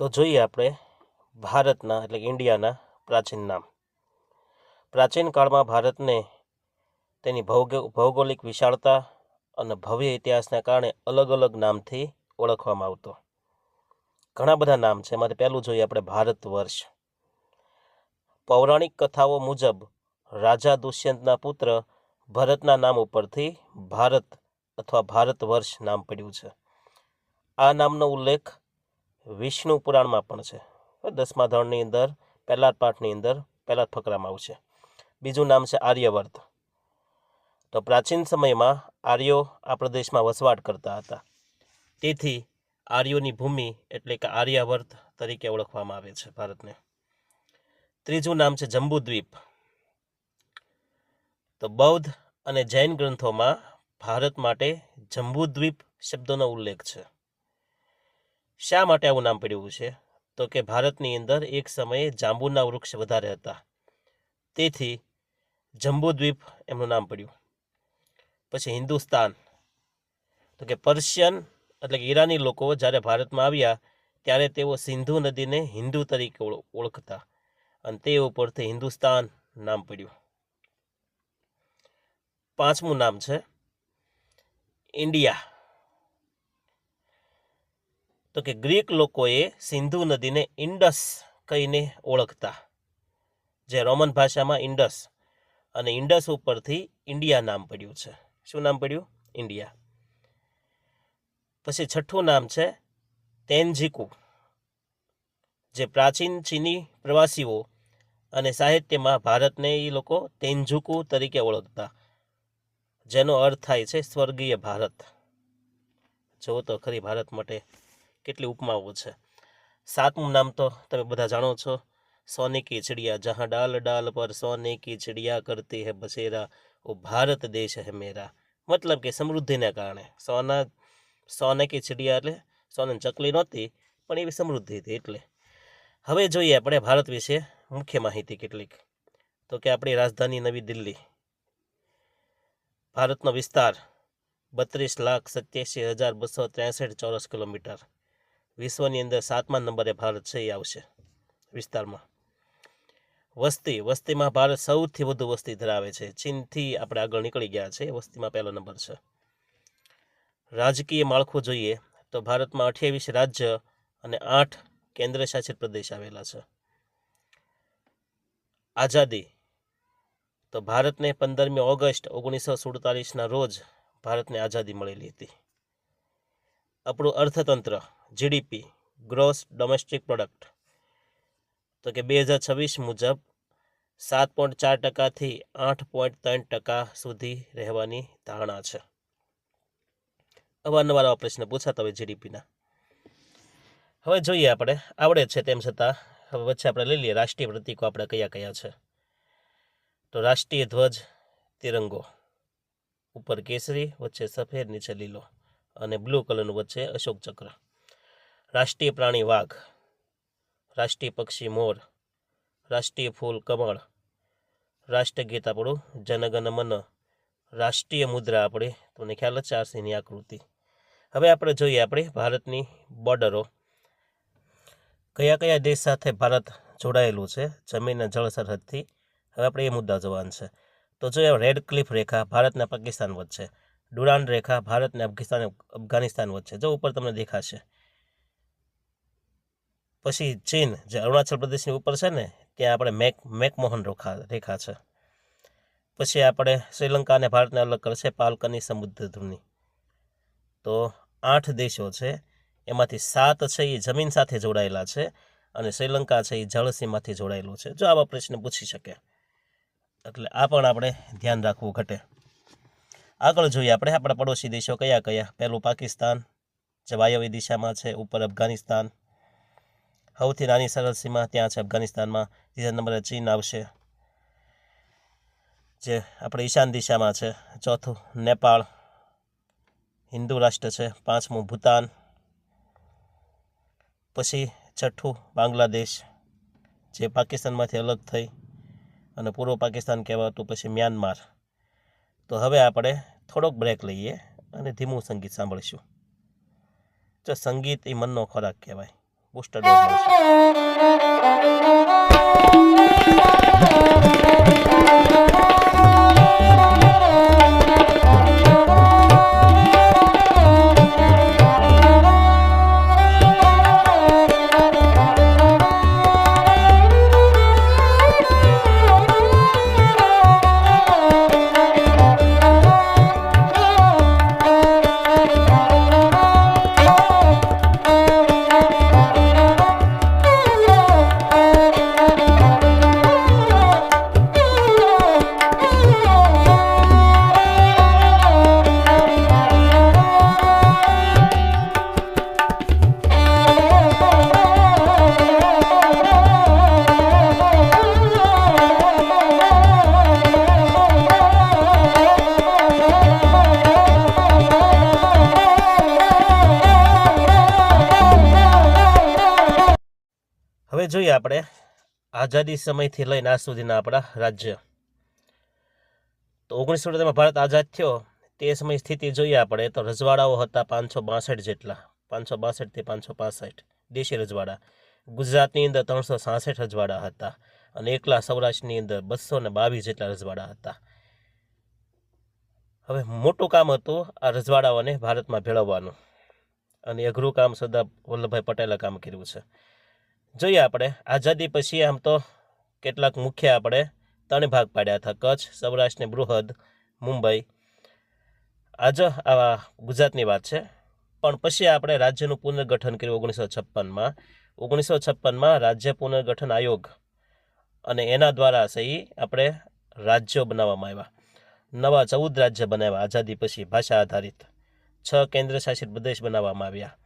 તો જોઈએ આપણે ભારતના એટલે કે ઇન્ડિયાના પ્રાચીન નામ. પ્રાચીન કાળમાં ભારતને તેની ભૌગોલિક વિશાળતા અને ભવ્ય ઇતિહાસના કારણે અલગ અલગ નામથી ઓળખવામાં આવતો. ઘણા બધા નામ છે. એમાંથી પહેલું જોઈએ આપણે ભારત વર્ષ. પૌરાણિક કથાઓ મુજબ રાજા દુષ્યંતના પુત્ર ભરતના નામ ઉપરથી ભારત અથવા ભારત વર્ષ નામ પડ્યું છે. આ નામનો ઉલ્લેખ વિષ્ણુ પુરાણમાં પણ છે. 10મા ધોરણની અંદર પહેલા પાઠની અંદર પહેલા ફકરામાં આવશે. બીજું નામ છે આર્યવર્ત. તો પ્રાચીન સમયમાં આર્યો આ પ્રદેશમાં વસવાટ કરતા હતા, તેથી આર્યોની ભૂમિ એટલે કે આર્યાવર્ત તરીકે ઓળખવામાં આવે છે ભારતને. ત્રીજું નામ છે જંબુદ્વીપ. તો બૌદ્ધ અને જૈન ગ્રંથોમાં ભારત માટે જંબુદ્વીપ શબ્દનો ઉલ્લેખ છે. શા માટે આવું નામ પડ્યું છે? તો કે ભારતની અંદર એક સમયે જાંબુના વૃક્ષ વધારે હતા, તેથી જંબુદ્વીપ એમનું નામ પડ્યું. પછી હિન્દુસ્તાન. તો કે પર્શિયન એટલે કે ઈરાની લોકો જ્યારે ભારતમાં આવ્યા ત્યારે તેઓ સિંધુ નદીને હિન્દુ તરીકે ઓળખતા અને તે ઉપરથી હિન્દુસ્તાન નામ પડ્યું. પાંચમું નામ છે ઇન્ડિયા. તો કે ગ્રીક લોકોએ સિંધુ નદીને ઇન્ડસ કહીને ઓળખતા, જે રોમન ભાષામાં ઇન્ડસ, અને ઇન્ડસ ઉપરથી ઇન્ડિયા નામ પડ્યું છે. શું નામ પડ્યું? ઇન્ડિયા. પછી છઠ્ઠું નામ છે તેનજીકુ, જે પ્રાચીન ચીની પ્રવાસીઓ અને સાહિત્યમાં ભારતને એ લોકો તેનજુકુ તરીકે ઓળખતા, જેનો અર્થ થાય છે સ્વર્ગીય ભારત. જો તો ખરી ભારત માટે કેટલી ઉપમાઓ છે. સાતમું નામ તો તમે બધા જાણો છો, સોને કી ચિડિયા, જહાં ડાલ ડાલ પર સોને કી ચિડિયા કરતી હૈ બસેરા, ઓ ભારત દેશ હૈ મેરા. મતલબ કે સમૃદ્ધિને કારણે સોને કી ચિડિયા એટલે સોનાની ચકલી નહોતી, પણ એવી સમૃદ્ધિ હતી એટલે. હવે જોઈએ આપણે ભારત વિશે મુખ્ય માહિતી કેટલીક. તો કે આપણી રાજધાની નવી દિલ્હી. ભારતનો વિસ્તાર 32,87,263 ચોરસ કિલોમીટર. વિશ્વની અંદર 7મા નંબરે ભારત છે એ આવશે વિસ્તારમાં. વસ્તીમાં ભારત સૌથી વધુ વસ્તી ધરાવે છે. ચીનથી આપણે આગળ નીકળી ગયા છે, વસ્તીમાં પહેલો નંબર છે. રાજકીય માળખું જોઈએ તો ભારતમાં 28 રાજ્ય અને 8 કેન્દ્ર શાસિત પ્રદેશ આવેલા છે. આઝાદી. તો ભારતને 15મી ઓગસ્ટ 1947ના રોજ ભારતને આઝાદી મળેલી હતી. આપણું અર્થતંત્ર જીડીપી ગ્રોસ ડોમેસ્ટિક પ્રોડક્ટ, તો કે 2026 મુજબ 7.4%થી 8.3% સુધી રહેવાની ધારણા છે. અવારનવાર આવા પ્રશ્ન પૂછાતા હોય જીડીપીના. હવે જોઈએ આપણે, આવડે છે તેમ છતાં હવે વચ્ચે આપણે લઈ લઈએ રાષ્ટ્રીય પ્રતીકો આપણે કયા કયા છે. તો રાષ્ટ્રીય ધ્વજ તિરંગો, ઉપર કેસરી, વચ્ચે સફેદ, નીચે લીલો અને બ્લુ કલરનું વચ્ચે અશોક ચક્ર. રાષ્ટ્રીય પ્રાણી વાઘ, રાષ્ટ્રીય પક્ષી મોર, રાષ્ટ્રીય ફૂલ કમળ, રાષ્ટ્રગીત આપણું જનગણ મન, રાષ્ટ્રીય મુદ્રા આપણે તમને ખ્યાલ છે આરસીની આકૃતિ. હવે આપણે જોઈએ આપણી ભારતની બોર્ડરો. કયા કયા દેશ સાથે ભારત જોડાયેલું છે જમીન અને જળ સરહદથી. હવે આપણે એ મુદ્દા જોવાનું છે. તો જોઈએ રેડ ક્લિફ રેખા ભારતના પાકિસ્તાન વચ્ચે, ડુરાન્ડ રેખા ભારતને અફઘાનિસ્તાન વચ્ચે, જો ઉપર તમને દેખાશે. પછી ચીન, જે અરુણાચલ પ્રદેશની ઉપર છે ને, ત્યાં આપણે મેકમોહન રેખા છે. પછી આપણે શ્રીલંકા અને ભારતને અલગ કરશે પાલકની સમુદ્ર ધ્રુવની. તો 8 દેશો છે, એમાંથી 7 છે એ જમીન સાથે જોડાયેલા છે અને શ્રીલંકા છે એ જળસીમાથી જોડાયેલું છે. જો આવા પ્રશ્ન પૂછી શકે, એટલે આ પણ આપણે ધ્યાન રાખવું ઘટે. આગળ જોઈએ આપણે આપણા પડોશી દેશો કયા કયા. પહેલું પાકિસ્તાન, જે વાયવ્ય દિશામાં છે, ઉપર અફઘાનિસ્તાન, સૌથી નાની સરહદ સીમા ત્યાં છે અફઘાનિસ્તાનમાં. ત્રીજા નંબરે ચીન આવશે, જે આપણે ઈશાન દિશામાં છે. ચોથું નેપાળ, હિન્દુ રાષ્ટ્ર છે. 5મું ભૂતાન, પછી 6ઠું બાંગ્લાદેશ, જે પાકિસ્તાનમાંથી અલગ થઈ અને પૂર્વ પાકિસ્તાન કહેવાતું, પછી મ્યાનમાર. તો હવે આપણે થોડોક બ્રેક લઈએ અને ધીમું સંગીત સાંભળીશું. જો સંગીત એ મનનો ખોરાક કહેવાય, બુસ્ટર ડોઝ મળશે. હવે જોઈએ આપણે આઝાદી સમયથી લઈને આજ સુધીના આપણા રાજ્ય. તો 1947માં ભારત આઝાદ થયો તે સમય સ્થિતિ જોઈએ આપણે તો રજવાડાઓ હતા 562 જેટલા, 562 થી 565 દેશી રજવાડા. ગુજરાતની અંદર 366 રજવાડા હતા અને એકલા સૌરાષ્ટ્રની અંદર 222 જેટલા રજવાડા હતા. હવે મોટું કામ હતું આ રજવાડાઓને ભારતમાં ભેળવવાનું અને અઘરું કામ સરદાર વલ્લભભાઈ પટેલે કામ કર્યું છે. જોઈએ આપણે આઝાદી પછી આમ તો કેટલાક મુખ્ય આપણે 3 ભાગ પાડ્યા હતા, કચ્છ, સૌરાષ્ટ્ર ને બૃહદ, મુંબઈ. આજે આ ગુજરાતની વાત છે. પણ પછી આપણે રાજ્યનું પુનર્ગઠન કર્યું 1956માં. 1956માં રાજ્ય પુનર્ગઠન આયોગ અને એના દ્વારા સહી આપણે રાજ્યો બનાવવામાં આવ્યા. નવા 14 રાજ્ય બનાવ્યા આઝાદી પછી ભાષા આધારિત. 6 કેન્દ્ર શાસિત પ્રદેશ બનાવવામાં આવ્યા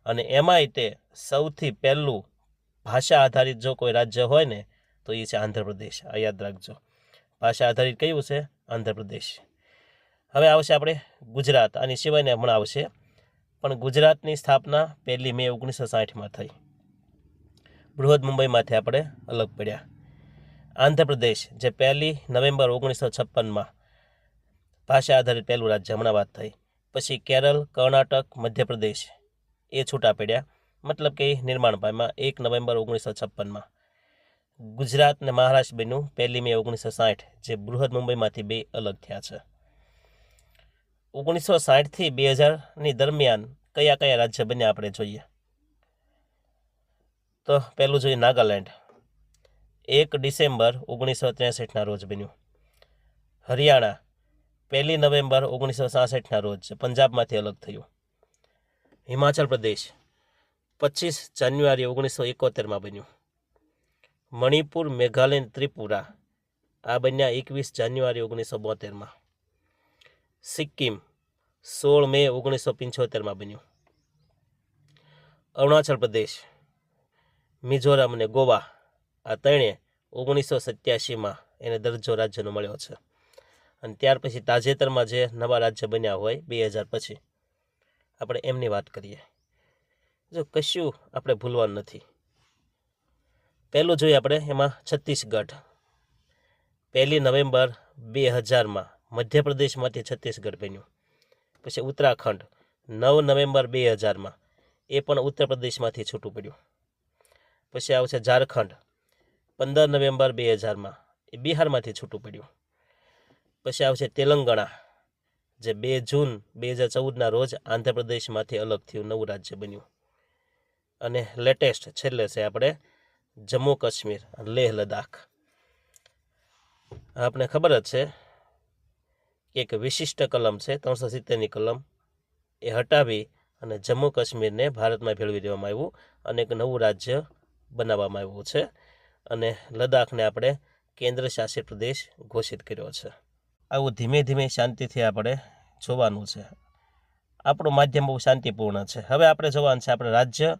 અને એમાંય તે સૌથી પહેલું ભાષા આધારિત જો કોઈ રાજ્ય હોય ને તો એ છે આંધ્રપ્રદેશ. આ યાદ રાખજો, ભાષા આધારિત કયું છે? આંધ્રપ્રદેશ. હવે આવશે આપણે ગુજરાત, આની સિવાયને હમણાં આવશે. પણ ગુજરાતની સ્થાપના 1 મે 1960માં થઈ. બૃહદ મુંબઈમાંથી આપણે અલગ પડ્યા. આંધ્રપ્રદેશ જે 1 નવેમ્બર 1956માં ભાષા આધારિત પહેલું રાજ્ય, હમણાં વાત થઈ. પછી કેરળ, કર્ણાટક, મધ્યપ્રદેશ એ છૂટા પડ્યા, મતલબ કે નિર્માણ પામ્યા 1 નવેમ્બર 1956માં. ગુજરાત ને મહારાષ્ટ્ર બન્યું 1 મે 1960, જે બૃહદ મુંબઈમાંથી 2 અલગ થયા છે. 1960 થી 2000ની દરમિયાન કયા કયા રાજ્ય બન્યા આપણે જોઈએ. તો પહેલું જોઈએ નાગાલેન્ડ, 1 ડિસેમ્બર 1963ના રોજ બન્યું. હરિયાણા 1 નવેમ્બર 1966ના રોજ પંજાબમાંથી અલગ થયું. હિમાચલ પ્રદેશ 25 જાન્યુઆરી 1971માં બન્યું. મણિપુર, મેઘાલય, ત્રિપુરા આ બન્યા 21 જાન્યુઆરી 1972માં. સિક્કિમ 16 મે 1975માં બન્યું. અરુણાચલ પ્રદેશ, મિઝોરમ અને ગોવા આ ત્રણે 1987માં એને દરજ્જો રાજ્યનો મળ્યો છે. અને ત્યાર પછી તાજેતરમાં જે નવા રાજ્ય બન્યા હોય 2000 પછી આપણે એમની વાત કરીએ. જો કશું આપણે ભૂલવાનું નથી. પહેલું જોઈએ આપણે એમાં છત્તીસગઢ. 1 નવેમ્બર 2000માં મધ્યપ્રદેશમાંથી છત્તીસગઢ બન્યું. પછી ઉત્તરાખંડ 9 નવેમ્બર 2000માં એ પણ ઉત્તર પ્રદેશમાંથી છૂટું પડ્યું. પછી આવશે ઝારખંડ 15 નવેમ્બર 2000માં એ બિહારમાંથી છૂટું પડ્યું. પછી આવશે તેલંગાણા જે 2 જૂન 2014ના રોજ આંધ્રપ્રદેશમાંથી અલગ થયું, નવું રાજ્ય બન્યું. અને લેટેસ્ટ છેલ્લે છે આપણે જમ્મુ કાશ્મીર, લેહ લદ્દાખ. આપણે ખબર જ છે કે એક વિશિષ્ટ કલમ છે 370ની કલમ, એ હટાવી અને જમ્મુ કાશ્મીરને ભારતમાં ભેળવી દેવામાં આવ્યું અને એક નવું રાજ્ય બનાવવામાં આવ્યું છે. અને લદ્દાખને આપણે કેન્દ્ર શાસિત પ્રદેશ ઘોષિત કર્યો છે. આવું ધીમે ધીમે શાંતિથી આપણે જોવાનું છે. આપણું માધ્યમ બહુ શાંતિપૂર્ણ છે. હવે આપણે જોવાનું છે આપણે રાજ્ય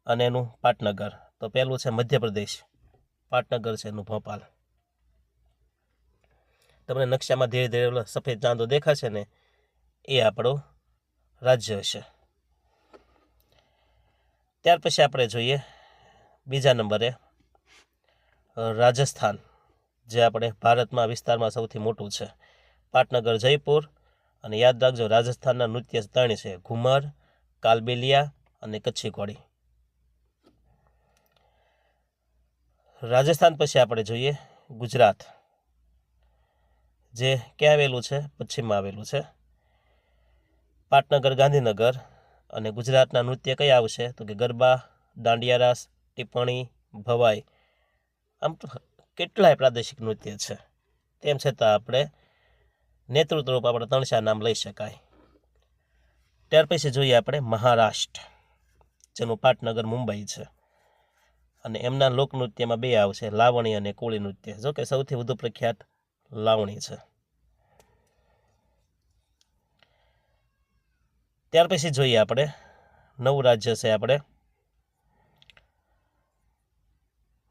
અને એનું પાટનગર. તો પહેલું છે મધ્યપ્રદેશ, પાટનગર છે એનું ભોપાલ. તમને નકશામાં ધીરે ધીરે સફેદ ચાંદો દેખાશે ને એ આપણું રાજ્ય હશે. ત્યાર પછી આપણે જોઈએ બીજા નંબરે રાજસ્થાન, જે આપણે ભારતમાં વિસ્તારમાં સૌથી મોટું છે. પાટનગર, જયપુર. અને યાદ રાખજો રાજસ્થાનના નૃત્ય 3 છે, ઘુમર, કાલબેલિયા અને કચ્છી ઘોડી. રાજસ્થાન પછી આપણે જોઈએ ગુજરાત, જે ક્યાં આવેલું છે? પશ્ચિમમાં આવેલું છે, પાટનગર, ગાંધીનગર. અને ગુજરાતના નૃત્ય કયા આવશે? તો કે ગરબા, દાંડિયા રાસ, ટીપ્પણી, ભવાઈ. આમ તો કેટલાય પ્રાદેશિક નૃત્ય છે, તેમ છતાં આપણે નેતૃત્વરૂપ આપણે 3-4 નામ લઈ શકાય. ત્યાર પછી જોઈએ આપણે મહારાષ્ટ્ર, જેનું પાટનગર મુંબઈ છે. અને એમના લોકનૃત્યમાં 2 આવશે, લાવણી અને કોળી નૃત્ય. જો કે સૌથી વધુ પ્રખ્યાત લાવણી છે. ત્યાર પછી જોઈએ આપણે નવું રાજ્ય છે આપણે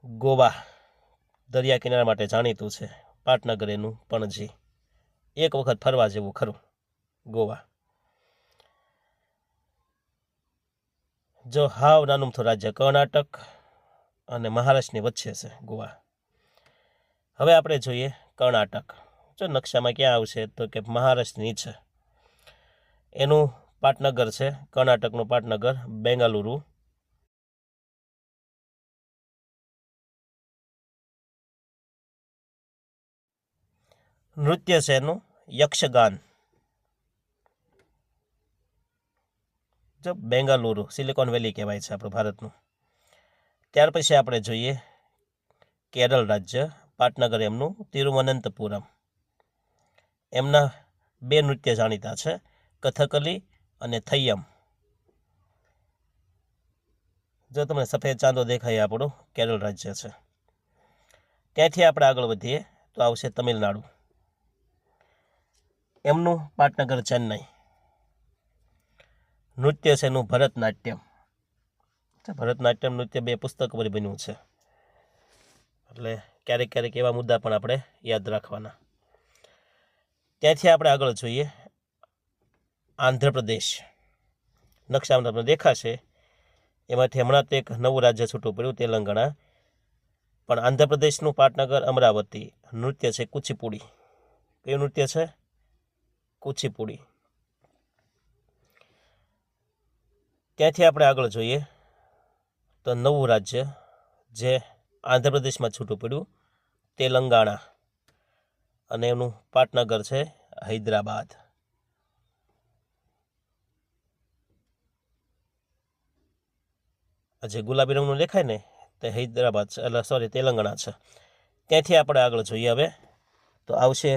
ગોવા, દરિયા કિનારા માટે જાણીતું છે. પાટનગર એનું પણજી. એક વખત ફરવા જેવું ખરું ગોવા. જો હાવ નાનુમથું રાજ્ય કર્ણાટક અને મહારાષ્ટ્રની વચ્ચે છે ગોવા. હવે આપણે જોઈએ કર્ણાટક. જો નકશામાં ક્યાં આવશે? તો કે મહારાષ્ટ્રની નીચે. એનું પાટનગર છે, કર્ણાટકનું પાટનગર બેંગાલુરુ. નૃત્ય છે એનું યક્ષગાન. જો બેંગાલુરુ, સિલિકોન વેલી કહેવાય છે આપણું ભારતનું. ત્યાર પછી આપણે જોઈએ કેરળ રાજ્ય, પાટનગર એમનું તિરુવનંતપુરમ. એમના 2 નૃત્ય જાણીતા છે, કથકલી અને થૈયમ. જો તમને સફેદ ચાંદો દેખાય, આપણું કેરળ રાજ્ય છે. ત્યાંથી આપણે આગળ વધીએ તો આવશે તમિલનાડુ. એમનું પાટનગર ચેન્નઈ. નૃત્ય છે એનું ભરતનાટ્યમ. ભરતનાટ્યમ નૃત્ય 2 પુસ્તક પર બન્યું છે, એટલે ક્યારેક ક્યારેક એવા મુદ્દા પણ આપણે યાદ રાખવાના. ત્યાંથી આપણે આગળ જોઈએ આંધ્રપ્રદેશ. નકશામાં તમને દેખાશે, એમાંથી હમણાં એક નવું રાજ્ય છૂટું પડ્યું, તેલંગાણા. પણ આંધ્રપ્રદેશનું પાટનગર અમરાવતી. નૃત્ય છે કુચીપુડી. કયું નૃત્ય છે? કુચીપુડી. ત્યાંથી આપણે આગળ જોઈએ તો નવું રાજ્ય જે આંધ્રપ્રદેશમાં છૂટું પડ્યું, તેલંગાણા. અને એનું પાટનગર છે હૈદરાબાદ. જે ગુલાબી રંગનું દેખાય ને, તે હૈદરાબાદ છે, એટલે સોરી તેલંગાણા છે. ત્યાંથી આપણે આગળ જોઈએ હવે તો આવશે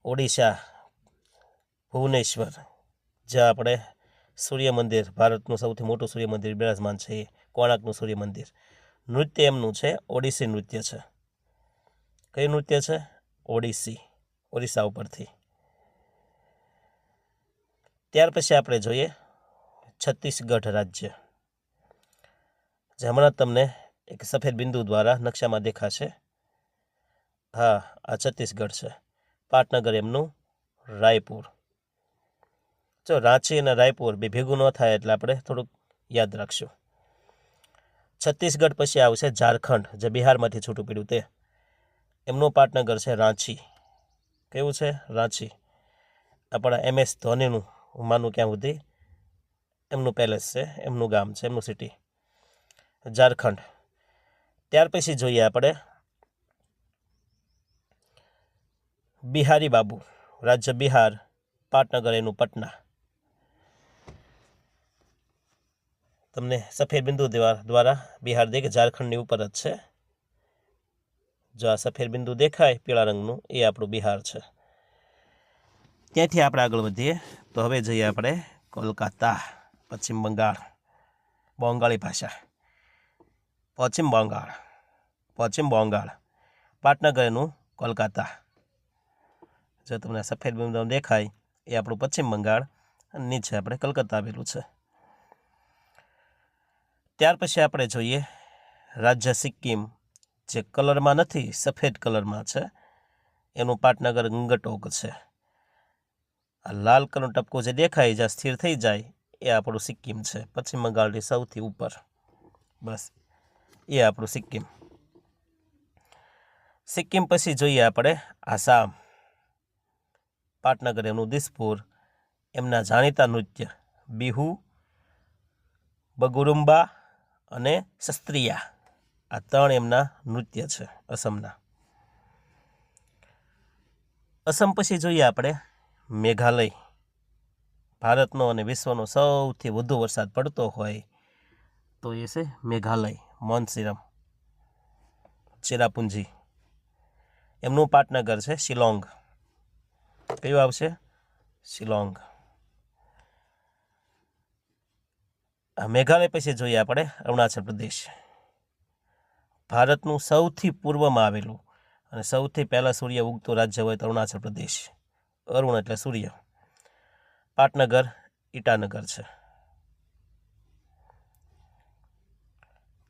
ઓડિશા, ભુવનેશ્વર, જ્યાં આપણે સૂર્ય મંદિર, ભારતનું સૌથી મોટું સૂર્ય મંદિર બિરાજમાન છે, એ કોણાર્કનું સૂર્ય મંદિર. નૃત્ય એમનું છે ઓડિસી નૃત્ય છે. કયું નૃત્ય છે? ઓડિસી, ઓડિશા ઉપરથી. ત્યાર પછી આપણે જોઈએ છત્તીસગઢ રાજ્ય, જે હમણાં તમને એક સફેદ બિંદુ દ્વારા નકશામાં દેખાશે. હા, આ છત્તીસગઢ છે. પાટનગર એમનું રાયપુર. જો રાંચી અને રાયપુર 2 ભેગું ન થાય, એટલે આપણે થોડુંક યાદ રાખશું. છત્તીસગઢ પછી આવશે ઝારખંડ, જે બિહારમાંથી છૂટું પડ્યું તે. એમનું પાટનગર છે રાંચી. કેવું છે? રાંચી. આપણા MS ધોનીનું હું માનું ક્યાં સુધી એમનું પેલેસ છે, એમનું ગામ છે, એમનું સિટી ઝારખંડ. ત્યાર પછી જોઈએ આપણે બિહારી બાબુ, રાજ્ય બિહાર, પાટનગર એનું પટના. તમને સફેદ બિંદુ દ્વારા બિહાર દેખે, ઝારખંડની ઉપર જ છે. જો આ સફેદ બિંદુ દેખાય પીળા રંગનું, એ આપણું બિહાર છે. ત્યાંથી આપણે આગળ વધીએ તો હવે જઈએ આપણે કોલકાતા, પશ્ચિમ બંગાળ. બંગાળી ભાષા, પશ્ચિમ બંગાળ. પાટનગર એનું કોલકાતા. જો તમને સફેદ બિંદુ દેખાય, એ આપણું પશ્ચિમ બંગાળ, અને નીચે આપણે કલકત્તા આવેલું છે. ત્યાર પછી આપણે જોઈએ રાજ્ય સિક્કિમ, જે કલરમાં નથી, સફેદ કલરમાં છે. એનું પાટનગર ગંગટોક છે. આ લાલ કલરનું ટપકું જે દેખાય, જ્યાં સ્થિર થઈ જાય, એ આપણું સિક્કિમ છે, પશ્ચિમ બંગાળની સૌથી ઉપર. બસ, એ આપણું સિક્કિમ. સિક્કિમ પછી જોઈએ આપણે આસામ, પાટનગર એમનું દિસપુર. એમના જાણીતા નૃત્ય બિહુ, બગુરુમ્બા અને સસ્ત્રિયા. આ 3 એમના નૃત્ય છે અસમના. અસમ પછી જોઈએ આપણે મેઘાલય. ભારતનો અને વિશ્વનો સૌથી વધુ વરસાદ પડતો હોય તો એ છે મેઘાલય. મોનસીરમ, ચેરાપુંજી. એમનું પાટનગર છે શિલોંગ. કયું આવશે? શિલોંગ. મેઘાલય પછી જોઈએ આપણે અરુણાચલ પ્રદેશ. ભારતનું સૌથી પૂર્વમાં આવેલું અને સૌથી પહેલાં સૂર્ય ઉગતું રાજ્ય હોય તો અરુણાચલ પ્રદેશ. અરુણ એટલે સૂર્ય. પાટનગર ઈટાનગર છે.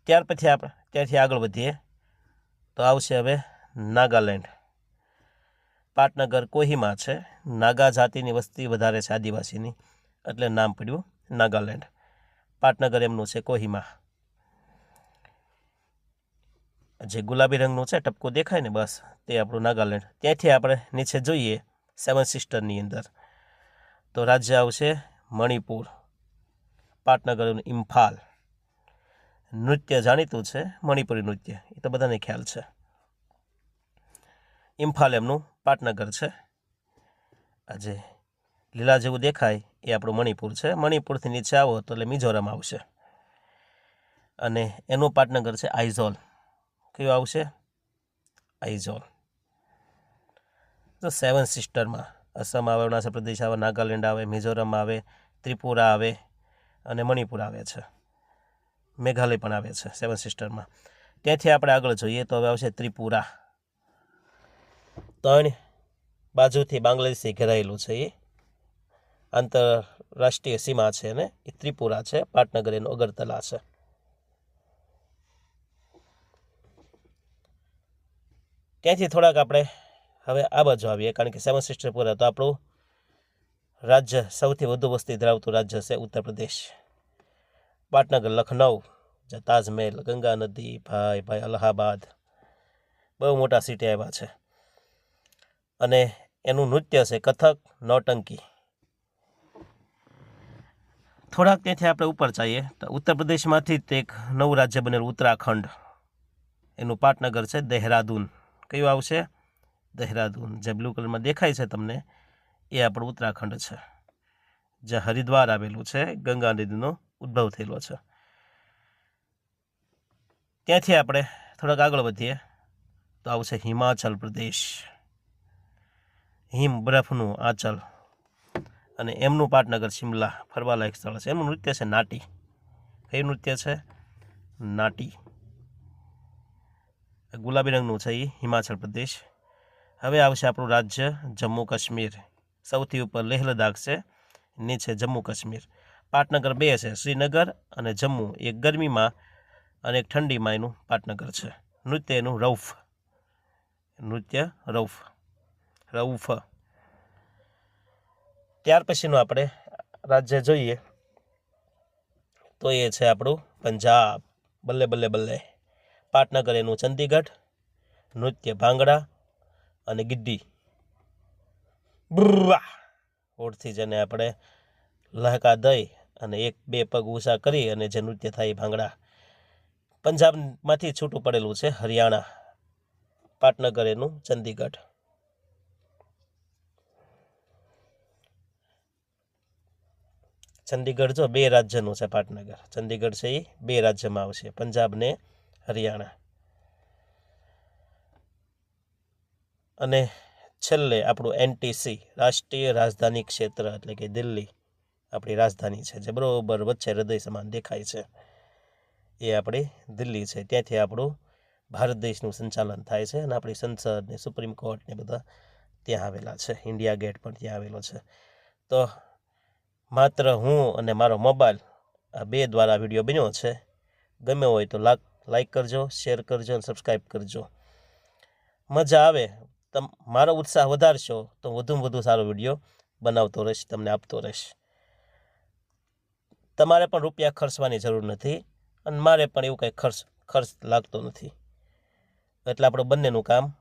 ત્યારથી આગળ વધીએ તો આવશે હવે નાગાલેન્ડ. પાટનગર કોહિમા છે. નાગા જાતિની વસ્તી વધારે છે આદિવાસીની, એટલે નામ પડ્યું નાગાલેન્ડ. પાટનગર એમનું છે કોહિમા. જે ગુલાબી રંગનું છે ટપકું દેખાય ને, બસ તે આપણું નાગાલેન્ડ. ત્યાંથી આપણે નીચે જોઈએ 7 સિસ્ટરની અંદર તો રાજ્ય આવશે મણિપુર. પાટનગર ઇમ્ફાલ. નૃત્ય જાણીતું છે મણિપુરી નૃત્ય, એ તો બધાને ખ્યાલ છે. ઇમ્ફાલ એમનું પાટનગર છે. આજે લીલા જેવું દેખાય એ આપણું મણિપુર છે. મણિપુરથી નીચે આવો તો એટલે મિઝોરમ આવશે અને એનું પાટનગર છે આઇઝોલ. કયું આવશે? આઇઝોલ. તો 7 સિસ્ટરમાં અસમ આવે, અરુણાચલ પ્રદેશ આવે, નાગાલેન્ડ આવે, મિઝોરમ આવે, ત્રિપુરા આવે અને મણિપુર આવે છે. મેઘાલય પણ આવે છે 7 સિસ્ટરમાં. ત્યાંથી આપણે આગળ જોઈએ તો હવે આવશે ત્રિપુરા. 3 બાજુથી બાંગ્લાદેશથી ઘેરાયેલું છે. એ આંતરરાષ્ટ્રીય સીમા છે અને એ ત્રિપુરા છે. પાટનગર એનું અગરતલા છે. ત્યાંથી થોડાક આપણે હવે આ બાજુ આવીએ, કારણ કે 7 સિસ્ટર પૂરા તો આપણું રાજ્ય સૌથી વધુ વસ્તી ધરાવતું રાજ્ય છે ઉત્તર પ્રદેશ. પાટનગર લખનઉ, જ્યાં તાજમહેલ, ગંગા નદી, ભાઈ અલ્હાબાદ, બહુ મોટા સિટી આવ્યા છે. અને એનું નૃત્ય છે કથક, નૌટંકી. થોડાક ત્યાંથી આપણે ઉપર જઈએ તો ઉત્તર પ્રદેશમાંથી જ એક નવું રાજ્ય બનેલું ઉત્તરાખંડ. એનું પાટનગર છે દહેરાદૂન. કયું આવશે? દહેરાદૂન. જે બ્લુ કલરમાં દેખાય છે તમને એ આપણું ઉત્તરાખંડ છે, જ્યાં હરિદ્વાર આવેલું છે. ગંગા નદીનો ઉદ્ભવ થયેલો છે. ત્યાંથી આપણે થોડાક આગળ વધીએ તો આવશે હિમાચલ પ્રદેશ. હિમ બરફનું આંચલ અને એમનું પાટનગર શિમલા. ફરવાલાયક સ્થળ છે. એમનું નૃત્ય છે નાટી. કયું નૃત્ય છે? નાટી. ગુલાબી રંગનું છે એ હિમાચલ પ્રદેશ. હવે આવશે આપણું રાજ્ય જમ્મુ કાશ્મીર. સૌથી ઉપર લેહ લદ્દાખ છે, નીચે જમ્મુ કાશ્મીર. પાટનગર 2 છે, શ્રીનગર અને જમ્મુ. એક ગરમીમાં અને એક ઠંડીમાં એનું પાટનગર છે. નૃત્ય એનું રૌફ. નૃત્ય રૌફ. રૌફ. ત્યાર પછીનું આપણે રાજ્ય જોઈએ તો એ છે આપણું પંજાબ. બલ્લે બલ્લે બલ્લે. પાટનગર એનું ચંદીગઢ. નૃત્ય ભાંગડા અને ગિદ્દી. બ્રા ઓળથી જેને આપણે લહેકા દઈ અને 1-2 પગ ઊંચા કરી અને જે નૃત્ય થાય એ ભાંગડા. પંજાબમાંથી છૂટું પડેલું છે હરિયાણા. પાટનગર એનું ચંદીગઢ. ચંદીગઢ જો 2 રાજ્યનું છે પાટનગર. ચંદીગઢ છે એ 2 રાજ્યમાં આવશે, પંજાબ ને હરિયાણા. અને છેલ્લે આપણું NTC રાષ્ટ્રીય રાજધાની ક્ષેત્ર, એટલે કે દિલ્હી આપણી રાજધાની છે, જે બરોબર વચ્ચે હૃદય સમાન દેખાય છે. એ આપણી દિલ્હી છે. ત્યાંથી આપણું ભારત દેશનું સંચાલન થાય છે અને આપણી સંસદ ને સુપ્રીમ કોર્ટ ને બધા ત્યાં આવેલા છે. ઇન્ડિયા ગેટ પણ ત્યાં આવેલો છે. તો માત્ર હું અને મારો મોબાઈલ આ 2 દ્વારા વિડીયો બન્યો છે. ગમ્યો હોય તો લાઈક કરજો, શેર કરજો અને સબસ્ક્રાઈબ કરજો. મજા આવે, મારો ઉત્સાહ વધારશો તો વધુમાં વધુ સારો વિડીયો બનાવતો રહીશ, તમને આપતો રહીશ. તમારે પણ રૂપિયા ખર્ચવાની જરૂર નથી અને મારે પણ એવું કંઈ ખર્ચ લાગતો નથી. એટલે આપણે બંનેનું કામ